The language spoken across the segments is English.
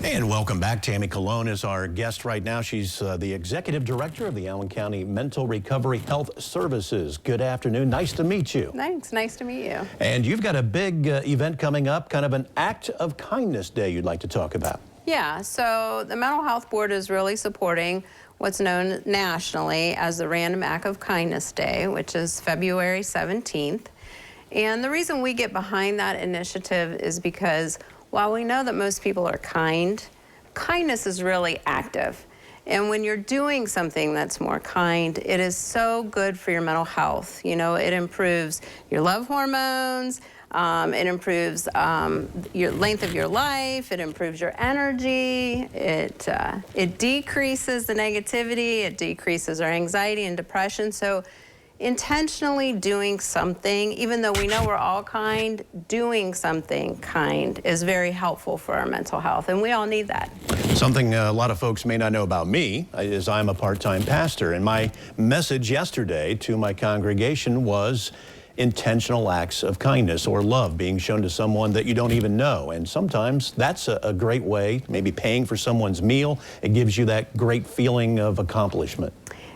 And welcome back. Tammie Colon is our guest right now. She's the Executive Director of the Allen County Mental Recovery Health Services. Good afternoon. Nice to meet you. Thanks. Nice to meet you. And you've got a big event coming up, kind of an act of kindness day you'd like to talk about. Yeah, so the Mental Health Board is really supporting what's known nationally as the Random Act of Kindness Day, which is February 17th. And the reason we get behind that initiative is because while we know that most people are kind, kindness is really active. And when you're doing something that's more kind, it is so good for your mental health. You know, it improves your love hormones, it improves your length of your life, it improves your energy, it decreases the negativity, it decreases our anxiety and depression. So intentionally doing something, even though we know we're all kind, doing something kind is very helpful for our mental health, and we all need that. Something a lot of folks may not know about me is I'm a part-time pastor, and my message yesterday to my congregation was intentional acts of kindness or love being shown to someone that you don't even know. And sometimes that's a great way, maybe paying for someone's meal. It gives you that great feeling of accomplishment.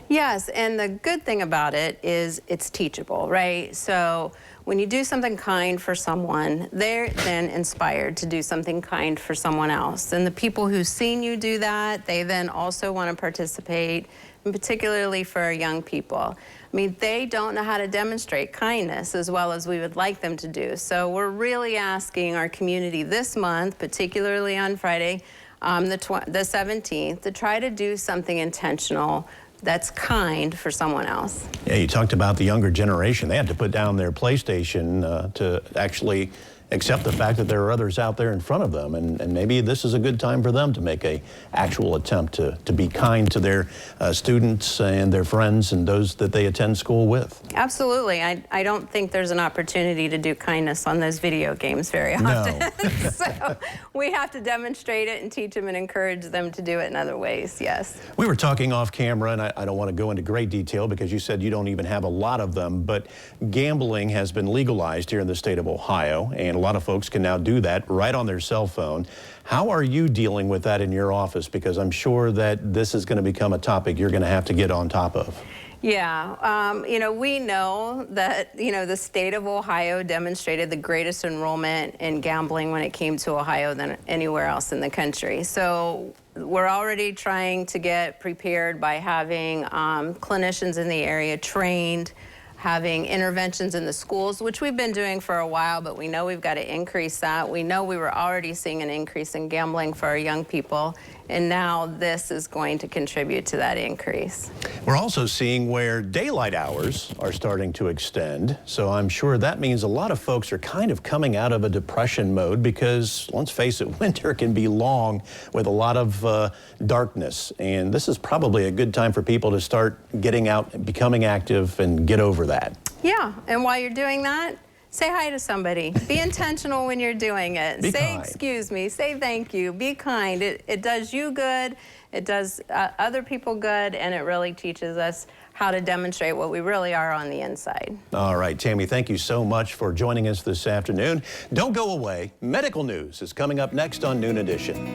Yes, and the good thing about it is it's teachable, right? So when you do something kind for someone, they're then inspired to do something kind for someone else. And the people who've seen you do that, they then also want to participate, and particularly for our young people. I mean, they don't know how to demonstrate kindness as well as we would like them to do. So we're really asking our community this month, particularly on Friday, the 17th, to try to do something intentional that's kind for someone else. Yeah, you talked about the younger generation. They had to put down their PlayStation to actually accept the fact that there are others out there in front of them, and maybe this is a good time for them to make a actual attempt to be kind to their students and their friends and those that they attend school with. Absolutely. I don't think there's an opportunity to do kindness on those video games very often. No. So we have to demonstrate it and teach them and encourage them to do it in other ways, yes. We were talking off camera, and I don't want to go into great detail because you said you don't even have a lot of them, but gambling has been legalized here in the state of Ohio, and a lot of folks can now do that right on their cell phone. How are you dealing with that in your office? Because I'm sure that this is going to become a topic you're going to have to get on top of. Yeah, you know, we know that, you know, the state of Ohio demonstrated the greatest enrollment in gambling when it came to Ohio than anywhere else in the country. So we're already trying to get prepared by having clinicians in the area trained, having interventions in the schools, which we've been doing for a while, but we know we've got to increase that. We know we were already seeing an increase in gambling for our young people, and now this is going to contribute to that increase. We're also seeing where daylight hours are starting to extend, so I'm sure that means a lot of folks are kind of coming out of a depression mode because, let's face it, winter can be long with a lot of darkness, and this is probably a good time for people to start getting out, becoming active, and get over that. Yeah, and while you're doing that, say hi to somebody. Be intentional when you're doing it. Be say kind. Excuse me, say thank you, be kind. It does you good, it does other people good, and it really teaches us how to demonstrate what we really are on the inside. All right, Tammie, thank you so much for joining us this afternoon. Don't go away. Medical news is coming up next on Noon Edition.